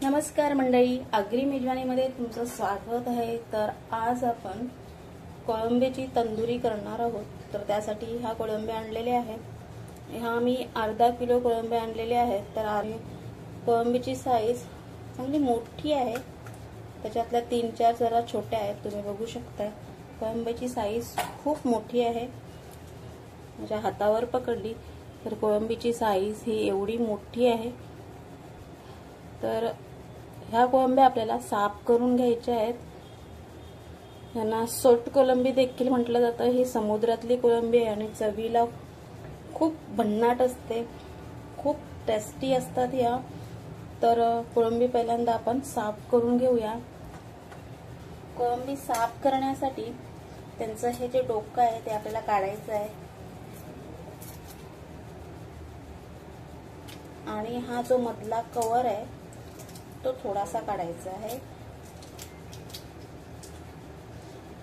नमस्कार मंडळी, आगरी मेजवानीमध्ये तुमचं स्वागत आहे। तर आज आपण कोळंबीची तंदुरी करणार आहोत। तर त्यासाठी ह्या कोळंबी आणलेले आहेत। ह्या मी अर्धा किलो कोळंबी आणलेले आहेत। तर कोळंबीची साईज चांगली मोठी आहे, त्याच्यातल्या 3-4 जरा छोट्या आहेत, तुम्ही बघू शकता। कोळंबीची साईज खूप मोठी आहे, माझ्या हातावर पकडली तर कोळंबीची साईज ही एवढी मोठी आहे। तर ह्या कोळंब्या आपल्याला साफ करून घ्यायच्या आहेत। यांना सोट कोळंबी देखील म्हटलं जातं। ही समुद्रातली कोळंबी आहे आणि चवीला खूप भन्नाट असते, खूप टेस्टी असतात या। तर कोळंबी पहिल्यांदा आपण साफ करून घेऊया। कोळंबी साफ करण्यासाठी त्यांचं हे जे डोकं आहे ते आपल्याला काढायचं आहे आणि हा जो मधला कवर आहे तो थोडासा काढायचा आहे।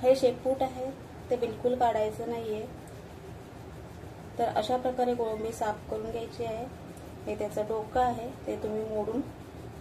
हे शेपूट आहे ते बिलकुल काढायचं नाहीये। तर अशा प्रकारे कोळंबी साफ करून घ्यायची आहे। हे त्याचं डोकं आहे ते तुम्ही मोडून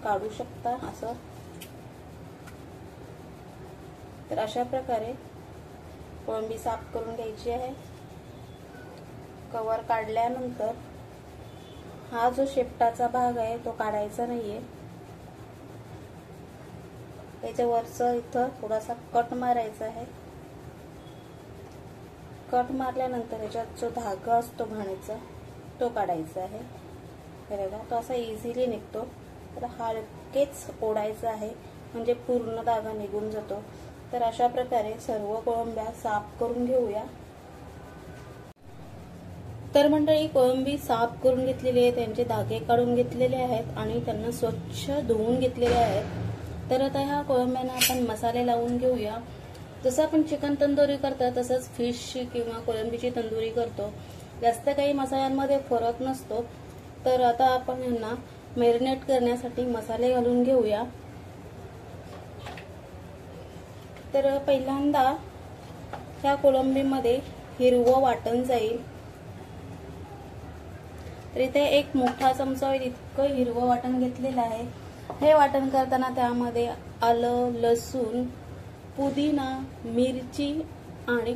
काढू शकता असं। तर अशा प्रकारे कोळंबी साफ करून घ्यायची आहे। कवर काढल्यानंतर हा जो शेपटाचा भाग आहे तो काढायचा नाहीये। त्याच्या वरचं इथं थोडासा कट मारायचा आहे। कट मारल्यानंतर याच्यात जो धागा असतो घाणीचा तो काढायचा आहे। बघा तो असा इझिली निघतो। तर हलकेच ओढायचा आहे म्हणजे पूर्ण धागा निघून जातो। तर अशा प्रकारे सर्व कोळंब्या साफ करून घेऊया। तर मंडळी, कोळंबी साफ करून घेतलेली आहे, त्यांचे धागे काढून घेतलेले आहेत आणि त्यांना स्वच्छ धुवून घेतलेले आहेत। तर आता ह्या कोळंब्यांना आपण मसाले लावून घेऊया। जसं आपण चिकन तंदुरी करतो तसंच फिश किंवा कोळंबीची तंदुरी करतो, जास्त काही मसाल्यांमध्ये फरक नसतो। तर आता आपण यांना मॅरिनेट करण्यासाठी मसाले घालून घेऊया। तर पहिल्यांदा ह्या कोळंबीमध्ये हिरवं वाटण जाईल। तर इथे एक मोठा चमचा होईल इतकं हिरवं वाटण घेतलेलं आहे। हे वाटण करताना त्यामध्ये आलं, लसूण, पुदिना, मिरची आणि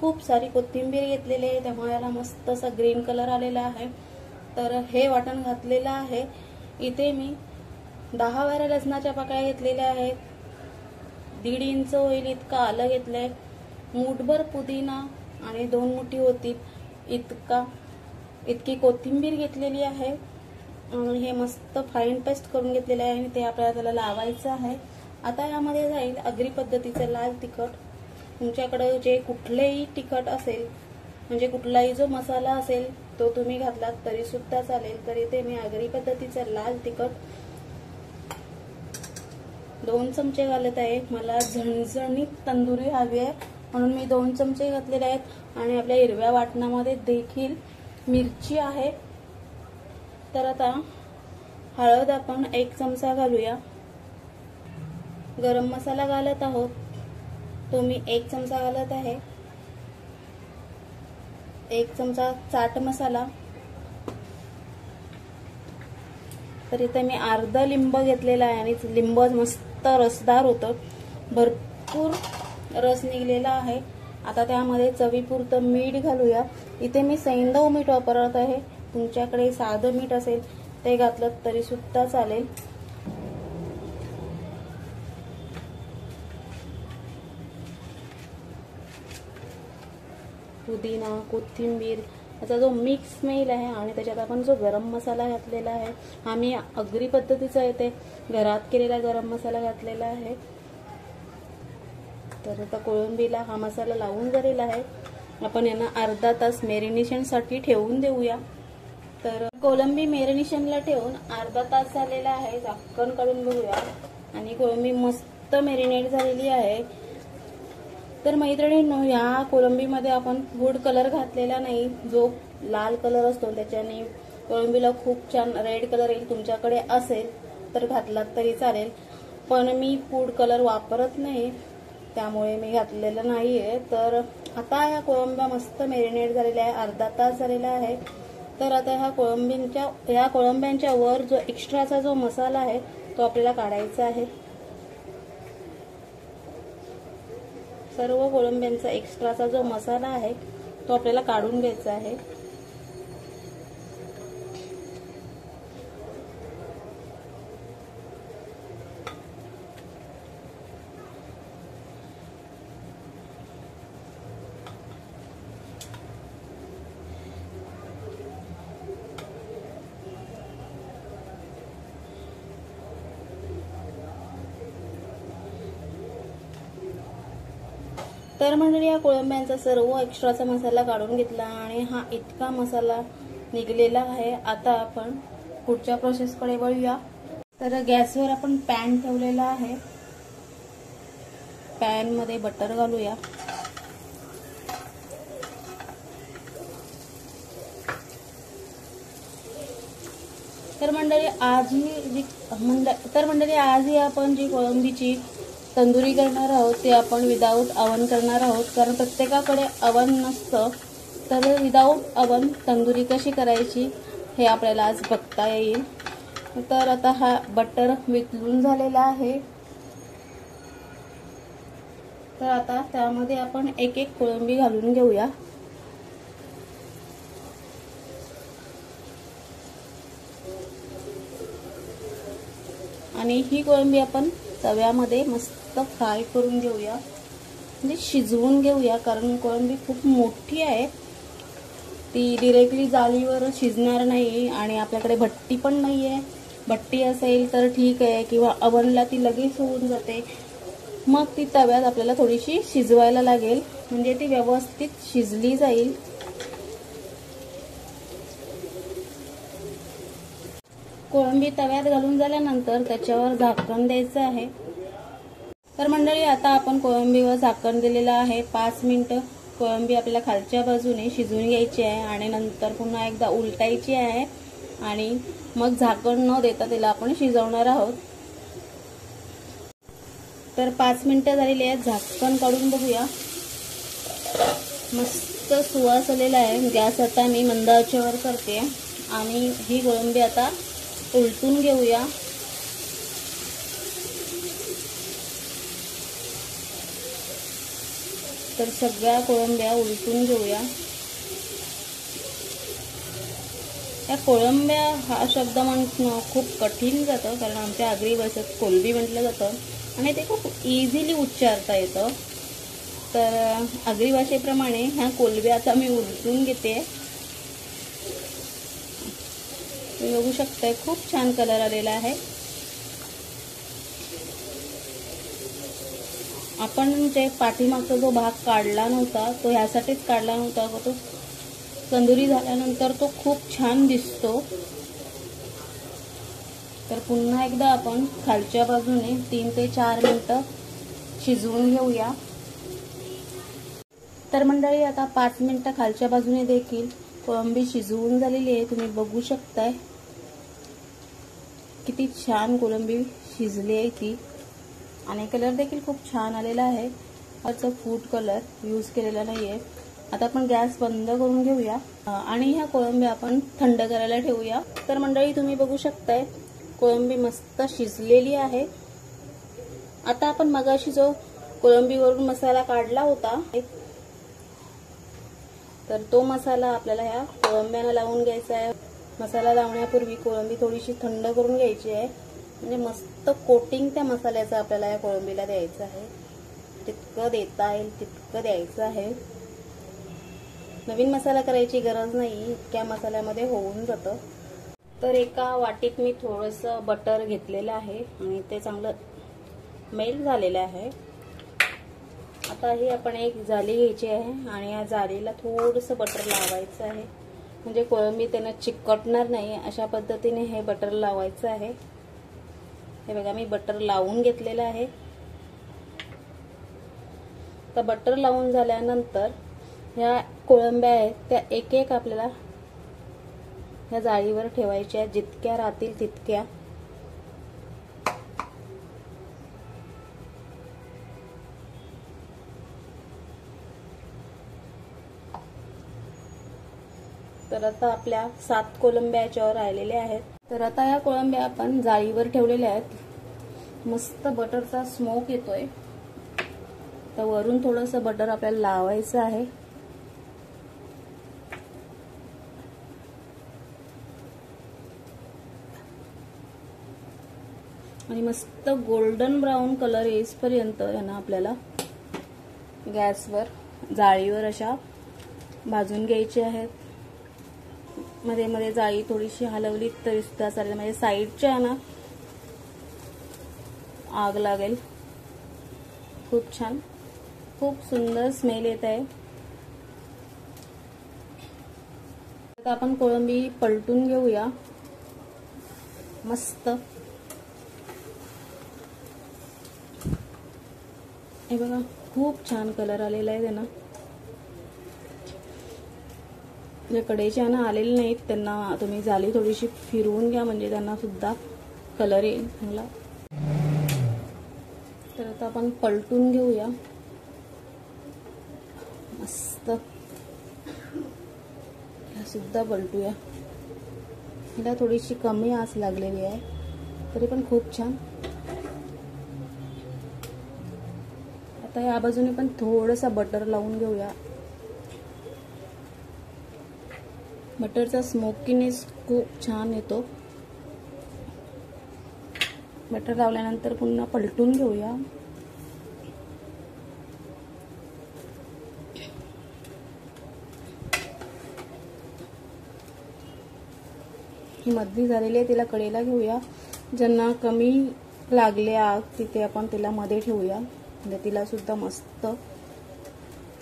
खूप सारी कोथिंबीर घेतलेली आहे, त्यामुळे याला मस्त असा ग्रीन कलर आलेला आहे। तर हे वाटण घातलेलं आहे। इथे मी 10 वाऱ्या लसणाच्या पाकळ्या घेतलेल्या आहेत, 1.5 इंच होईल इतका आलं घेतलंय, मूठभर पुदिना आणि 2 मुठी होती इतकी कोथिंबीर घेतलेली आहे आणि हे मस्त फाईन पेस्ट करून घेतलेले आहे आणि ते आपल्याला त्याला लावायचं आहे। आता यामध्ये जाईल आगरी पद्धतीचे लाल तिखट। तुमच्याकडे जे कुठलेही तिखट असेल, म्हणजे कुठलाही जो मसाला असेल तो तुम्ही घातलात तरी सुद्धा चालेल। तर इथे मी आगरी पद्धतीचे लाल तिखट 2 चमचे घालत आहे। मला झणझणीत तंदुरी हवी आहे म्हणून मी 2 चमचे घातलेले आहेत। आणि आपल्या हिरव्या वाटणामध्ये देखील मिरची आहे। तर आता हळद आपण 1 चमचा घालूया। गरम मसाला घालत आहोत, तो मी 1 चमचा घालत आहे। 1 चमचा चाट मसाला। तर इथे मी अर्धा लिंब घेतलेला आहे आणि लिंब मस्त रसदार होतं, भरपूर रस निघलेला आहे। आता त्यामध्ये चवीपुरतं मीठ घालूया। इथे मी सैंधव मीठ वापरत आहे, तुमच्याकडे साधं मीठ असेल ते घातलं तरी सुद्धा चालेल। पुदिना, कोथिंबीर याचा जो मिक्स स्मेल आहे आणि त्याच्यात आपण जो गरम मसाला घातलेला आहे, हा मी आगरी पद्धतीचा येते घरात केलेला गरम मसाला घातलेला आहे। तर आता कोळंबीला हा मसाला लावून झालेला आहे। आपण यांना अर्धा तास मॅरिनेशनसाठी ठेवून देऊया। तर कोळंबी मॅरिनेशनला ठेवून अर्धा तास झालेला आहे। झाकण काढून बघूया आणि कोळंबी मस्त मॅरिनेट झालेली आहे। तर मैत्रिणींनो, या कोळंबीमध्ये आपण फूड कलर घातलेला नाही, जो लाल कलर असतो त्याच्याने कोळंबीला खूप छान रेड कलर येईल। तुमच्याकडे असेल तर घातलात तरी चालेल, पण मी फूड कलर वापरत नाही त्यामुळे मी घातलेलं नाहीये। तर आता ह्या कोळंब्या मस्त मॅरिनेट झालेल्या आहे, अर्धा तास झालेला आहे। तर आता ह्या कोळंब्यांच्या वर जो एक्स्ट्राचा जो मसाला आहे तो आपल्याला काढायचा आहे। सर्व कोळंब्यांचा एक्स्ट्राचा जो मसाला आहे तो आपल्याला काढून घ्यायचा आहे। तर मंडळी या कोळंब्यांचा सर्व एक्स्ट्राचा मसाला काढून घेतला आणि हा इतका मसाला निघलेला आहे। आता आपण पुढच्या प्रोसेसकडे वळूया। तर गॅसवर आपण पॅन ठेवलेला आहे, पॅन मध्ये बटर घालूया। तर मंडळी आज ही आपण जी कोळंबीची तंदुरी करणार आहोत ते आपण विदाऊट अवन करणार आहोत, कारण प्रत्येकाकडे अवन नसतं। तर विदाऊट अवन तंदुरी कशी करायची हे आपल्याला आज बघता येईल। तर आता हा बटर वितळून झालेला आहे। तर आता त्यामध्ये आपण एक एक कोळंबी घालून घेऊया। आणि ही कोळंबी आपण तव्यामध्ये मस्त फ्राय करून घेऊया, म्हणजे शिजवून घेऊया, कारण कोळंबी खूप मोठी आहे, ती डायरेक्टली जाळीवर शिजणार नाही। आणि आपल्याकडे भट्टी पण नाहीये, भट्टी असेल तर ठीक आहे, किंवा अवनला ती लगेच होऊन जाते, मग ती तव्यात आपल्याला थोडीशी शिजवायला लागेल, म्हणजे ती व्यवस्थित शिजली जाईल। कोळंबी तव्यात घालून झाल्यानंतर त्याच्यावर झाकण द्यायचं आहे। तर मंडळी आता आपण कोळंबीवर झाकण दिलेलं आहे। 5 मिनिटं कोळंबी आपल्याला खालच्या बाजूने शिजवून घ्यायची आहे आणि नंतर पुन्हा एकदा उलटायची आहे आणि मग झाकण न देता तिला आपण शिजवणार आहोत। तर 5 मिनिटं झालेली आहेत, झाकण काढून बघूया। मस्त सुवास आलेला आहे। गॅस आता मी मंद आचेवर करते आणि ही कोळंबी आता उलटून घेऊया। तर सगळ्या कोळंब्या उलटून घेऊया। या कोळंब्या हा शब्द म्हणणं खूप कठीण जातं, कारण आमच्या आगरी भाषेत कोलंबी म्हटलं जातं आणि ते खूप इझिली उच्चारता येतं। तर आगरी भाषेप्रमाणे ह्या कोलंब्या आता मी उलटून घेते। तुम्ही बघू शकताय खूप छान कलर आलेला आहे। आपण जे पाठीमागचा जो भाग काढला नव्हता तो ह्यासाठीच काढला नव्हता, तो तंदुरी झाल्यानंतर तो खूप छान दिसतो। तर पुन्हा एकदा आपण खालच्या बाजूने 3 ते 4 मिनिटं शिजवून घेऊया। तर मंडळी आता 5 मिनिटं खालच्या बाजूने देखील कोळंबी शिजवून झालेली आहे। तुम्ही बघू शकताय किती छान कोळंबी शिजली आहे ती, आणि कलर देखील खूप छान आलेला आहे। याचा फूड कलर यूज केलेला नाहीये। आता आपण गॅस बंद करून घेऊया आणि ह्या कोळंबी आपण थंड करायला ठेवूया। तर मंडळी तुम्ही बघू शकताय कोळंबी मस्त शिजलेली आहे। आता आपण मगाशी जो कोळंबीवरून मसाला काढला होता तर तो मसाला आपल्याला ह्या कोळंब्याला लावून घ्यायचा आहे। मसाला लावण्यापूर्वी कोळंबी थोडीशी थंड करून घ्यायची आहे, म्हणजे मस्त कोटिंग त्या मसाल्याचं आपल्याला या कोळंबीला द्यायचं आहे। जितकं देता येईल तितकं द्यायचं आहे। नवीन मसाला करायची गरज नाही, इतक्या मसाल्यामध्ये होऊन जातं। तर एका वाटीत मी थोडंसं बटर घेतलेलं आहे आणि ते चांगलं मेल्ट झालेलं आहे। आता ही आपण एक जाळी घ्यायची आहे आणि या जाळीला थोडंसं बटर लावायचं आहे, म्हणजे कोळंबी त्यांना चिकटणार नाही, अशा पद्धतीने हे बटर लावायचं आहे। हे बघा मी बटर लावून घेतलेलं आहे। तर बटर लावून झाल्यानंतर ह्या कोळंब्या आहेत त्या एक एक आपल्याला ह्या जाळीवर ठेवायच्या आहेत, जितक्या राहतील तितक्या। तर आता आपल्या 7 कोळंब्या याच्यावर राहिलेल्या आहेत। तर आता या कोळंब्या आपण जाळीवर ठेवलेल्या आहेत मस्त बटरचा स्मोक येतोय. तर वरून थोडंसं बटर आपल्याला लावायचं आहे. आणि मस्त गोल्डन ब्राऊन कलर येईपर्यंत यांना आपल्याला गॅसवर जाळीवर अशा भाजून घ्यायचे आहेत. मध्ये मध्ये जाळी थोडीशी हलवली तरी सुद्धा चालेल, म्हणजे साईडच्या ना आग लागेल. खूप छान, खूप सुंदर स्मेल येत आहे. आता आपण कोळंबी पलटून घेऊया. मस्त हे बघा, खूप छान कलर आलेला आहे त्यांना. जे कडेच्या ना आलेले नाहीत त्यांना तुम्ही जाळी थोडीशी फिरवून घ्या, म्हणजे त्यांना सुद्धा कलर येईल चांगला. तर आता आपण पलटून घेऊया. मस्त ह्या सुद्धा पलटूया. हिला थोडीशी कमी आस लागलेली आहे, तरी पण खूप छान. आता या बाजूने पण थोडंसा बटर लावून घेऊया. बटरचा स्मोकीनेस खूप छान येतो. बटर लावल्यानंतर पुन्हा पलटून घेऊया. ही मधली झालेली आहे, तिला कडेला घेऊया. ज्यांना कमी लागले आग तिथे आपण तिला मध्ये ठेवूया, म्हणजे तिला सुद्धा मस्त,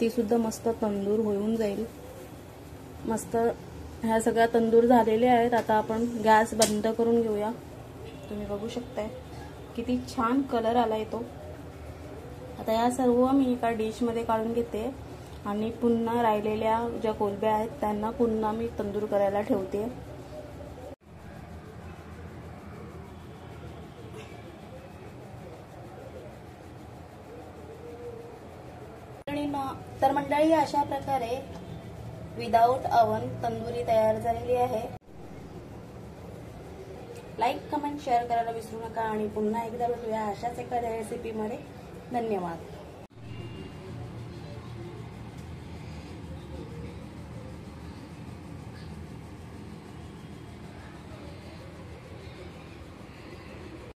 ती सुद्धा मस्त तंदूर होऊन जाईल. मस्त ह्या सगळ्या तंदूर झालेल्या आहेत. आता आपण गॅस बंद करून घेऊया. तुम्ही बघू शकताय किती छान कलर आलाय तो. आता या सर्व मी एका डिश मध्ये काढून घेते आणि पुन्हा राहिलेल्या ज्या कोलंब्या आहेत त्यांना पुन्हा मी तंदूर करायला ठेवते. तर मंडळी, अशा प्रकारे विदाउट अवन तंदुरी तयार झालेली आहे. लाईक, कमेंट, शेअर करायला विसरू नका आणि पुन्हा एकदा भेटूया अशाच एखाद्या रेसिपीमध्ये. धन्यवाद.